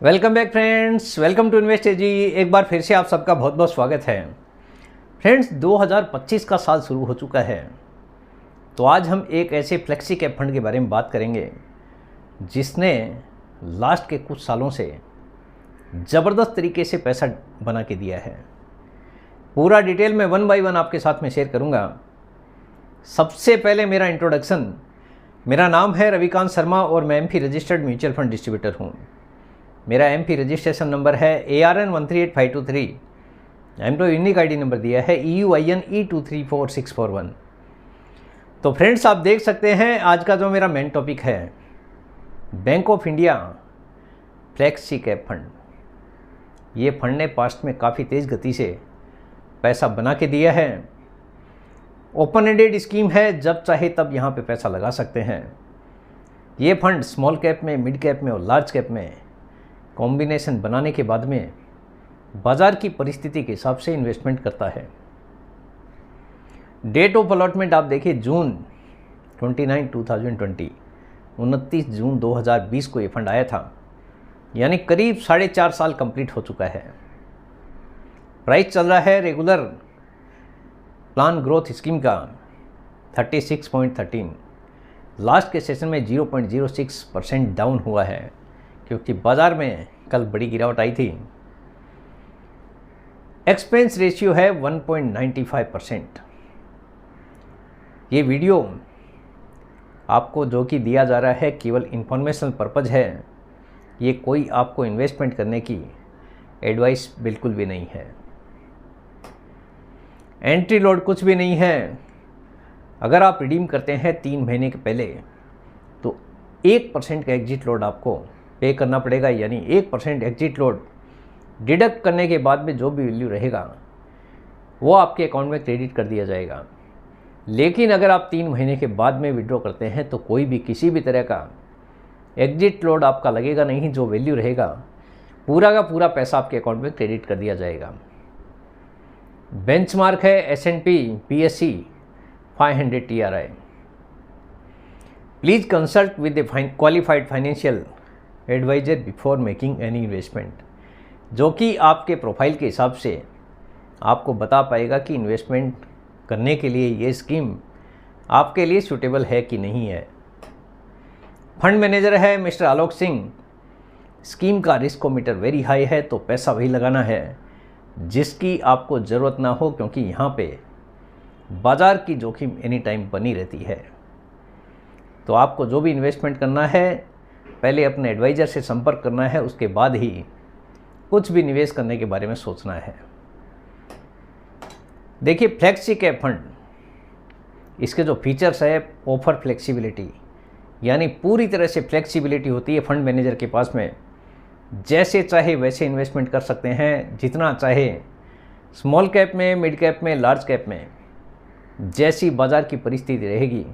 Welcome back friends, welcome to invest AG. एक बार फिर से आप सबका बहुत बहुत स्वागत है। फ्रेंड्स, 2025 का साल शुरू हो चुका है, तो आज हम एक ऐसे फ्लेक्सी कैप फंड के बारे में बात करेंगे जिसने लास्ट के कुछ सालों से ज़बरदस्त तरीके से पैसा बना के दिया है। पूरा डिटेल में वन बाय वन आपके साथ में शेयर करूंगा। सबसे पहले मेरा इंट्रोडक्शन, मेरा नाम है रविकांत शर्मा और मैं MP registered mutual fund distributor हूँ। मेरा एमपी रजिस्ट्रेशन नंबर है ARN138523। एमटो यूनिक आईडी नंबर दिया है EUIN E234641। तो फ्रेंड्स, आप देख सकते हैं आज का जो मेरा मेन टॉपिक है, bank of India flexi cap fund. ये फंड ने पास्ट में काफ़ी तेज़ गति से पैसा बना के दिया है। ओपन एंडेड स्कीम है, जब चाहे तब यहाँ पे पैसा लगा सकते हैं। ये फंड स्मॉल कैप में, मिड कैप में और लार्ज कैप में कॉम्बिनेशन बनाने के बाद में बाज़ार की परिस्थिति के हिसाब से इन्वेस्टमेंट करता है। डेट ऑफ अलॉटमेंट आप देखिए, जून 29, 2020, 29 जून 2020 को ये फंड आया था, यानी करीब 4.5 साल कंप्लीट हो चुका है। प्राइस चल रहा है रेगुलर प्लान ग्रोथ स्कीम का 36.13। लास्ट के सेशन में 0.06% डाउन हुआ है, क्योंकि बाज़ार में कल बड़ी गिरावट आई थी। एक्सपेंस रेशियो है 1.95%। ये वीडियो आपको जो कि दिया जा रहा है केवल इंफॉर्मेशनल पर्पज़ है। ये कोई आपको इन्वेस्टमेंट करने की एडवाइस बिल्कुल भी नहीं है। एंट्री लोड कुछ भी नहीं है। अगर आप रिडीम करते हैं 3 महीने के पहले तो 1% का एग्जिट लोड आपको पे करना पड़ेगा, यानी 1% एग्जिट लोड डिडक्ट करने के बाद में जो भी वैल्यू रहेगा वो आपके अकाउंट में क्रेडिट कर दिया जाएगा। लेकिन अगर आप 3 महीने के बाद में विड्रॉ करते हैं तो कोई भी किसी भी तरह का एग्जिट लोड आपका लगेगा नहीं। जो वैल्यू रहेगा पूरा का पूरा पैसा आपके अकाउंट में क्रेडिट कर दिया जाएगा। बेंचमार्क है S&P PSE 500 TRI। Please consult with the qualified financial advisor before making any investment, जो कि आपके प्रोफाइल के हिसाब से आपको बता पाएगा कि इन्वेस्टमेंट करने के लिए ये स्कीम आपके लिए सूटेबल है कि नहीं है। फंड मैनेजर है मिस्टर आलोक सिंह। स्कीम का रिस्कोमीटर वेरी हाई है, तो पैसा वही लगाना है जिसकी आपको ज़रूरत ना हो, क्योंकि यहाँ पे बाज़ार की जोखिम एनी टाइम बनी रहती है। तो आपको जो भी इन्वेस्टमेंट करना है पहले अपने एडवाइज़र से संपर्क करना है, उसके बाद ही कुछ भी निवेश करने के बारे में सोचना है। देखिए, फ्लेक्सी कैप फंड, इसके जो फीचर्स है, ऑफर फ्लेक्सिबिलिटी, यानी पूरी तरह से फ्लेक्सिबिलिटी होती है फंड मैनेजर के पास में। जैसे चाहे वैसे इन्वेस्टमेंट कर सकते हैं, जितना चाहे स्मॉल कैप में, मिड कैप में, लार्ज कैप में। जैसी बाज़ार की परिस्थिति रहेगी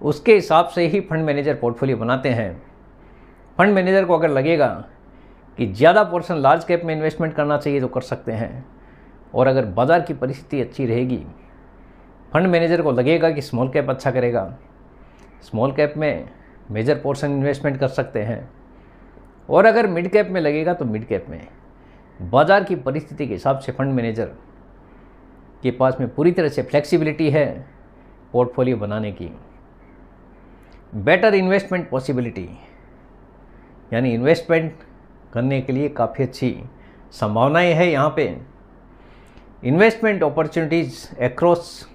उसके हिसाब से ही फंड मैनेजर पोर्टफोलियो बनाते हैं। फंड मैनेजर को अगर लगेगा कि ज़्यादा पोर्शन लार्ज कैप में इन्वेस्टमेंट करना चाहिए तो कर सकते हैं, और अगर बाज़ार की परिस्थिति अच्छी रहेगी, फंड मैनेजर को लगेगा कि स्मॉल कैप अच्छा करेगा, स्मॉल कैप में मेजर पोर्शन इन्वेस्टमेंट कर सकते हैं, और अगर मिड कैप में लगेगा तो मिड कैप में। बाज़ार की परिस्थिति के हिसाब से फंड मैनेजर के पास में पूरी तरह से फ्लेक्सिबिलिटी है पोर्टफोलियो बनाने की। बेटर इन्वेस्टमेंट पॉसिबिलिटी, यानी इन्वेस्टमेंट करने के लिए काफ़ी अच्छी संभावनाएं हैं यहाँ पे। Investment opportunities across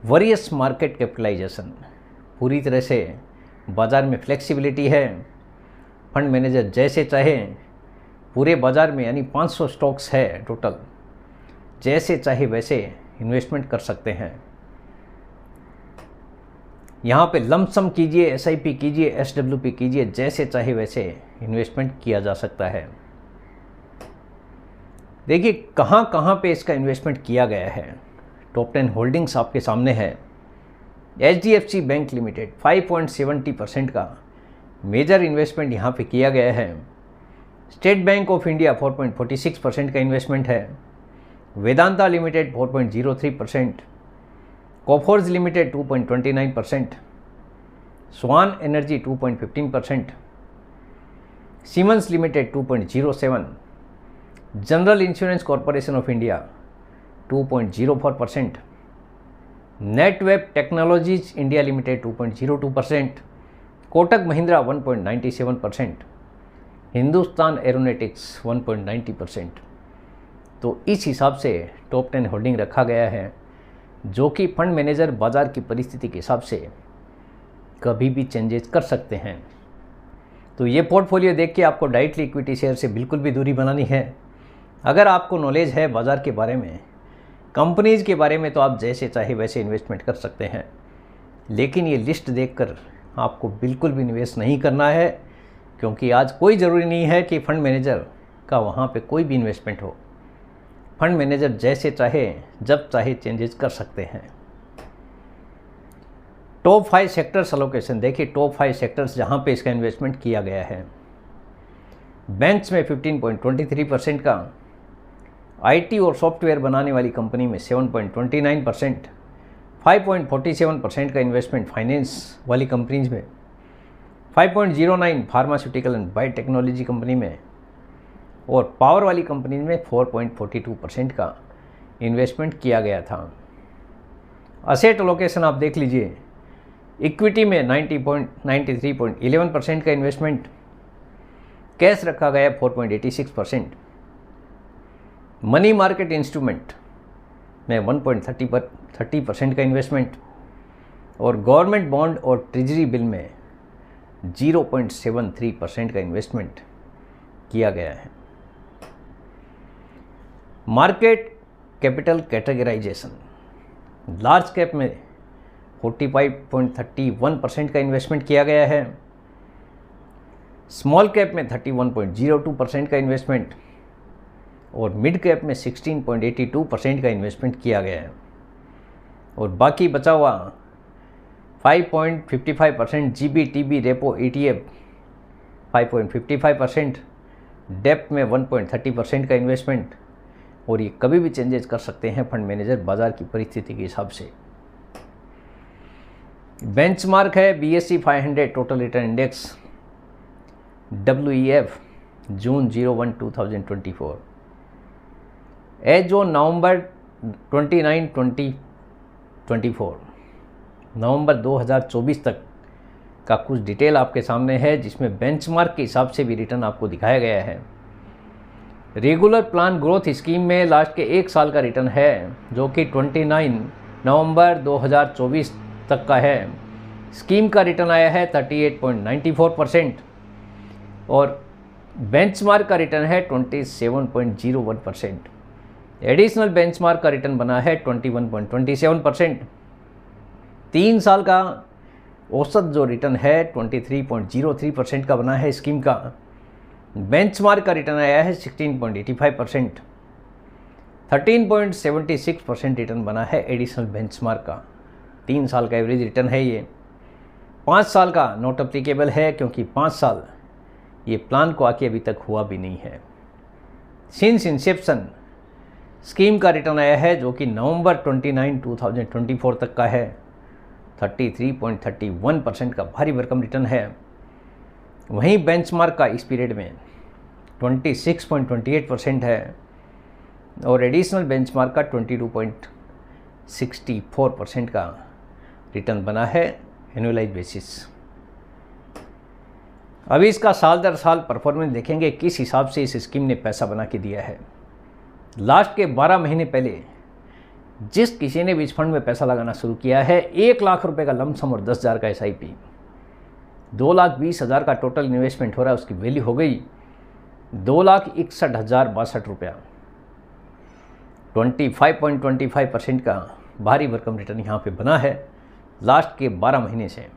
various market capitalisation, पूरी तरह से बाज़ार में फ्लेक्सिबिलिटी है। फंड मैनेजर जैसे चाहे पूरे बाज़ार में, यानी 500 स्टॉक्स है टोटल, जैसे चाहे वैसे इन्वेस्टमेंट कर सकते हैं। यहाँ पे लमसम कीजिए, SIP कीजिए, SWP कीजिए, जैसे चाहे वैसे इन्वेस्टमेंट किया जा सकता है। देखिए कहाँ कहाँ पे इसका इन्वेस्टमेंट किया गया है। टॉप 10 होल्डिंग्स आपके सामने है। HDFC बैंक लिमिटेड 5.70% का मेजर इन्वेस्टमेंट यहाँ पे किया गया है। स्टेट बैंक ऑफ इंडिया 4.46% का इन्वेस्टमेंट है। Vedanta limited 4.03%, Coforge limited 2.29%, Swan Energy 2.15%, Siemens limited 2.07, General Insurance Corporation of India 2.04%, Netweb Technologies India limited 2.02%, Kotak Mahindra 1.97%, Hindustan Aeronautics 1.90%। तो इस हिसाब से टॉप 10 होल्डिंग रखा गया है, जो कि फंड मैनेजर बाज़ार की परिस्थिति के हिसाब से कभी भी चेंजेस कर सकते हैं। तो ये पोर्टफोलियो देख के आपको डायरेक्टली इक्विटी शेयर से बिल्कुल भी दूरी बनानी है। अगर आपको नॉलेज है बाज़ार के बारे में, कंपनीज़ के बारे में, तो आप जैसे चाहे वैसे इन्वेस्टमेंट कर सकते हैं, लेकिन ये लिस्ट देखकर आपको बिल्कुल भी निवेश नहीं करना है, क्योंकि आज कोई ज़रूरी नहीं है कि फंड मैनेजर का वहाँ पे कोई भी इन्वेस्टमेंट हो। फंड मैनेजर जैसे चाहे जब चाहे चेंजेस कर सकते हैं। टॉप 5 सेक्टर्स एलोकेशन देखिए, टॉप 5 सेक्टर्स जहाँ पे इसका इन्वेस्टमेंट किया गया है। बैंक्स में 15.23% का, आईटी और सॉफ्टवेयर बनाने वाली कंपनी में 7.29%, 5.47% का इन्वेस्टमेंट फाइनेंस वाली कंपनीज में, 5.09 फार्मास्यूटिकल एंड बायोटेक्नोलॉजी कंपनी में, और पावर वाली कंपनीज में 4.42% का इन्वेस्टमेंट किया गया था। असेट एलोकेशन आप देख लीजिए, इक्विटी में 93.11% का इन्वेस्टमेंट, कैश रखा गया 4.86%, मनी मार्केट इंस्ट्रूमेंट में 1.30% का इन्वेस्टमेंट, और गवर्नमेंट बॉन्ड और ट्रेजरी बिल में 0.73% का इन्वेस्टमेंट किया गया है। Market capital categorisation, large cap में 45.31% का इन्वेस्टमेंट किया गया है, स्मॉल कैप में 31.02% का इन्वेस्टमेंट, और मिड कैप में 16.82% का इन्वेस्टमेंट किया गया है, और बाकी बचा हुआ 5.55% GBTB रेपो ETF 5.55%, डेप्थ में 1.30% का इन्वेस्टमेंट, और ये कभी भी चेंजेस कर सकते हैं फंड मैनेजर बाज़ार की परिस्थिति के हिसाब से। बेंचमार्क है BSE 500 total return index WEF June 01 2024, as on November 29 2024, नवंबर 2024 तक का कुछ डिटेल आपके सामने है, जिसमें बेंचमार्क के हिसाब से भी रिटर्न आपको दिखाया गया है। रेगुलर प्लान ग्रोथ स्कीम में लास्ट के 1 साल का रिटर्न है, जो कि 29 नवंबर 2024 तक का है। स्कीम का रिटर्न आया है 38.94%, और बेंचमार्क का रिटर्न है 27.01%। एडिशनल बेंचमार्क का रिटर्न बना है 21.27%। 3 साल का औसत जो रिटर्न है 23.03% का बना है स्कीम का। बेंचमार्क का रिटर्न आया है 16.85%। 13.76% रिटर्न बना है एडिशनल बेंचमार्क का। 3 साल का एवरेज रिटर्न है ये। 5 साल का नॉट अप्लीकेबल है, क्योंकि 5 साल ये प्लान को आके अभी तक हुआ भी नहीं है। सिंस इंसेप्शन स्कीम का रिटर्न आया है, जो कि नवंबर 29 2024 तक का है, 33.31% का भारी भरकम रिटर्न है। वहीं बेंचमार्क का इस पीरियड में 26.28% है, और एडिशनल बेंचमार्क का 22.64% का रिटर्न बना है एनुअलाइज बेसिस। अभी इसका साल दर साल परफॉर्मेंस देखेंगे किस हिसाब से इस स्कीम ने पैसा बना के दिया है। लास्ट के 12 महीने पहले जिस किसी ने भी इस फंड में पैसा लगाना शुरू किया है, 1 लाख रुपए का लमसम और 10,000 का SIP, 2,20,000 का टोटल इन्वेस्टमेंट हो रहा है, उसकी वैल्यू हो गई 2,61,062 रुपया। 25.25% का भारी भरकम रिटर्न यहाँ पे बना है लास्ट के 12 महीने से।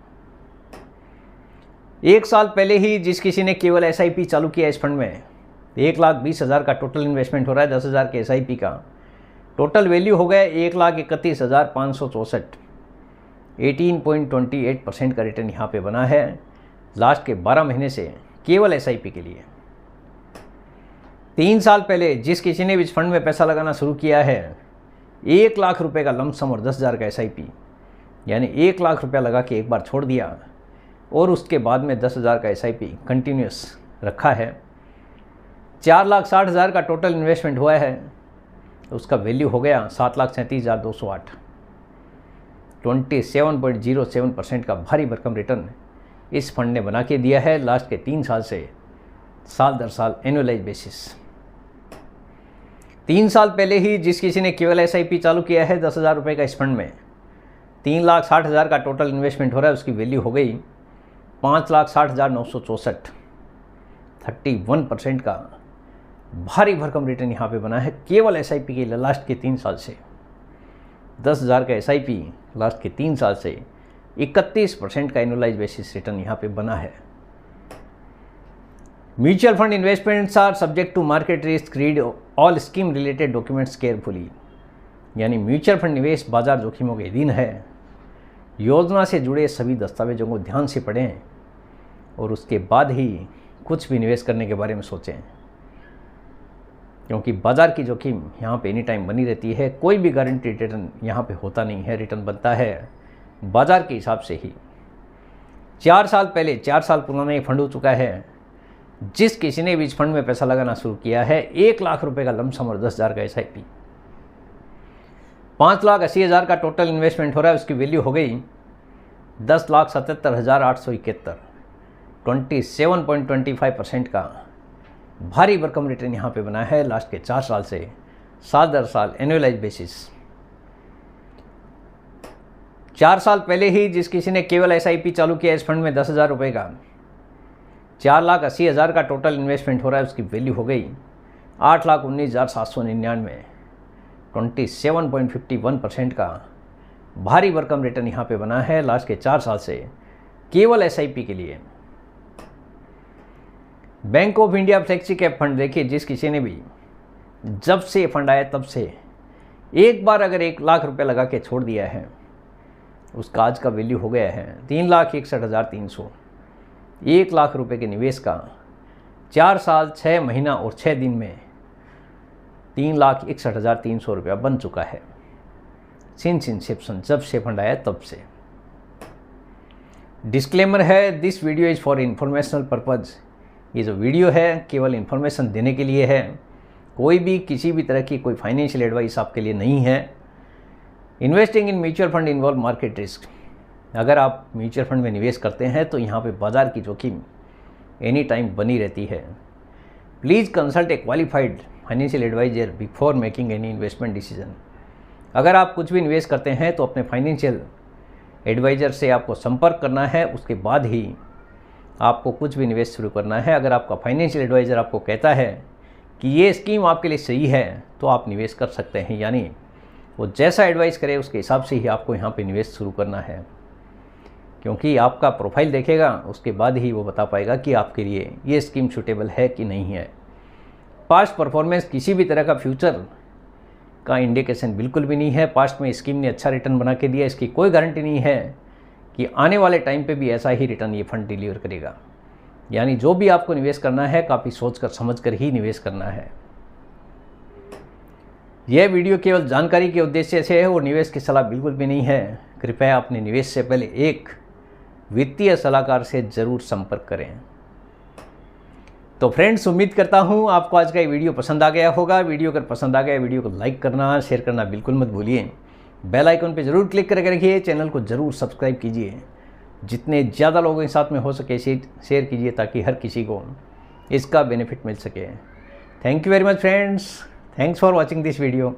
1 साल पहले ही जिस किसी ने केवल SIP चालू किया इस फंड में, 1,20,000 का टोटल इन्वेस्टमेंट हो रहा है, 10,000 के SIP का टोटल वैल्यू हो गया 1,31,564। 18.28% का रिटर्न यहाँ पे बना है लास्ट के 12 महीने से केवल SIP के लिए। 3 साल पहले जिस किसी ने भी इस फंड में पैसा लगाना शुरू किया है, 1 लाख रुपए का लमसम और 10,000 का SIP, यानी 1 लाख रुपया लगा के एक बार छोड़ दिया और उसके बाद में 10,000 का SIP कंटिन्यूस रखा है। 4,60,000 का टोटल इन्वेस्टमेंट हुआ है, उसका वैल्यू हो गया 7,37,208। 27.07% का भारी भरकम रिटर्न इस फंड ने बना के दिया है लास्ट के 3 साल से, साल दर साल एनुअलाइज बेसिस। 3 साल पहले ही जिस किसी ने केवल SIP चालू किया है 10,000 रुपये का इस फंड में, 3,60,000 का टोटल इन्वेस्टमेंट हो रहा है, उसकी वैल्यू हो गई 5,60,964। 31% का भारी भरकम रिटर्न यहाँ पे बना है केवल SIP के लिए लास्ट के 3 साल से। 10,000 का SIP लास्ट के 3 साल से 31% का एनुअलाइज बेसिस रिटर्न यहाँ पे बना है। Mutual fund investments are subject to market risk, read all scheme related documents carefully. यानी म्यूचुअल फंड निवेश बाजार जोखिमों के अधीन है। योजना से जुड़े सभी दस्तावेजों को ध्यान से पढ़ें और उसके बाद ही कुछ भी निवेश करने के बारे में सोचें, क्योंकि बाजार की जोखिम यहाँ पे एनी टाइम बनी रहती है। कोई भी गारंटीड रिटर्न यहाँ पे होता नहीं है, रिटर्न बनता है बाजार के हिसाब से ही। 4 साल पुराना ये फंड हो चुका है। जिस किसी ने भी इस फंड में पैसा लगाना शुरू किया है, 1 लाख रुपए का लमसम और 10,000 का SIP, 5,80,000 का टोटल इन्वेस्टमेंट हो रहा है, उसकी वैल्यू हो गई 10,77,871। 27.25% का भारी भरकम रिटर्न यहाँ पे बना है लास्ट के 4 साल से, साल दर साल एनुअलाइज बेसिस। 4 साल पहले ही जिस किसी ने केवल SIP चालू किया इस फंड में 10,000 रुपये का, 4,80,000 का टोटल इन्वेस्टमेंट हो रहा है, उसकी वैल्यू हो गई 8,19,799। 27.51% का भारी भरकम रिटर्न यहाँ पे बना है लास्ट के 4 साल से केवल SIP के लिए। Bank of India flexi cap fund देखिए, जिस किसी ने भी जब से फंड आया तब से एक बार अगर 1 लाख रुपए लगा के छोड़ दिया है, उसका आज का वैल्यू हो गया है 3,61,300। 1 लाख रुपए के निवेश का 4 साल 6 महीना और 6 दिन में 3,61,300 रुपया बन चुका है सिंस इंसेप्शन, जब से फंड आया तब से। डिस्क्लेमर है, this video is for informational purpose. ये जो वीडियो है केवल इन्फॉर्मेशन देने के लिए है, कोई भी किसी भी तरह की कोई फाइनेंशियल एडवाइस आपके लिए नहीं है। Investing in mutual fund involve market risk. अगर आप म्यूचुअल फंड में निवेश करते हैं तो यहाँ पे बाजार की जोखिम एनी टाइम बनी रहती है। Please consult a qualified financial advisor before making any investment decision. अगर आप कुछ भी निवेश करते हैं तो अपने फाइनेंशियल एडवाइज़र से आपको संपर्क करना है, उसके बाद ही आपको कुछ भी निवेश शुरू करना है। अगर आपका फाइनेंशियल एडवाइज़र आपको कहता है कि ये स्कीम आपके लिए सही है तो आप निवेश कर सकते हैं, यानी वो जैसा एडवाइस करे उसके हिसाब से ही आपको यहाँ पे निवेश शुरू करना है, क्योंकि आपका प्रोफाइल देखेगा, उसके बाद ही वो बता पाएगा कि आपके लिए ये स्कीम सूटेबल है कि नहीं है। पास्ट परफॉर्मेंस किसी भी तरह का फ्यूचर का इंडिकेशन बिल्कुल भी नहीं है। पास्ट में स्कीम ने अच्छा रिटर्न बना के दिया, इसकी कोई गारंटी नहीं है कि आने वाले टाइम पे भी ऐसा ही रिटर्न ये फंड डिलीवर करेगा। यानी जो भी आपको निवेश करना है काफ़ी सोच कर समझ कर ही निवेश करना है। यह वीडियो केवल जानकारी के उद्देश्य से है और निवेश की सलाह बिल्कुल भी नहीं है। कृपया अपने निवेश से पहले एक वित्तीय सलाहकार से ज़रूर संपर्क करें। तो फ्रेंड्स, उम्मीद करता हूँ आपको आज का ये वीडियो पसंद आ गया होगा। वीडियो अगर पसंद आ गया, वीडियो को लाइक करना, शेयर करना बिल्कुल मत भूलिए। बेल आइकन पे ज़रूर क्लिक करके रखिए, चैनल को ज़रूर सब्सक्राइब कीजिए। जितने ज़्यादा लोगों के साथ में हो सके शेयर कीजिए ताकि हर किसी को इसका बेनिफिट मिल सके। Thank you very much friends, thanks for watching this video.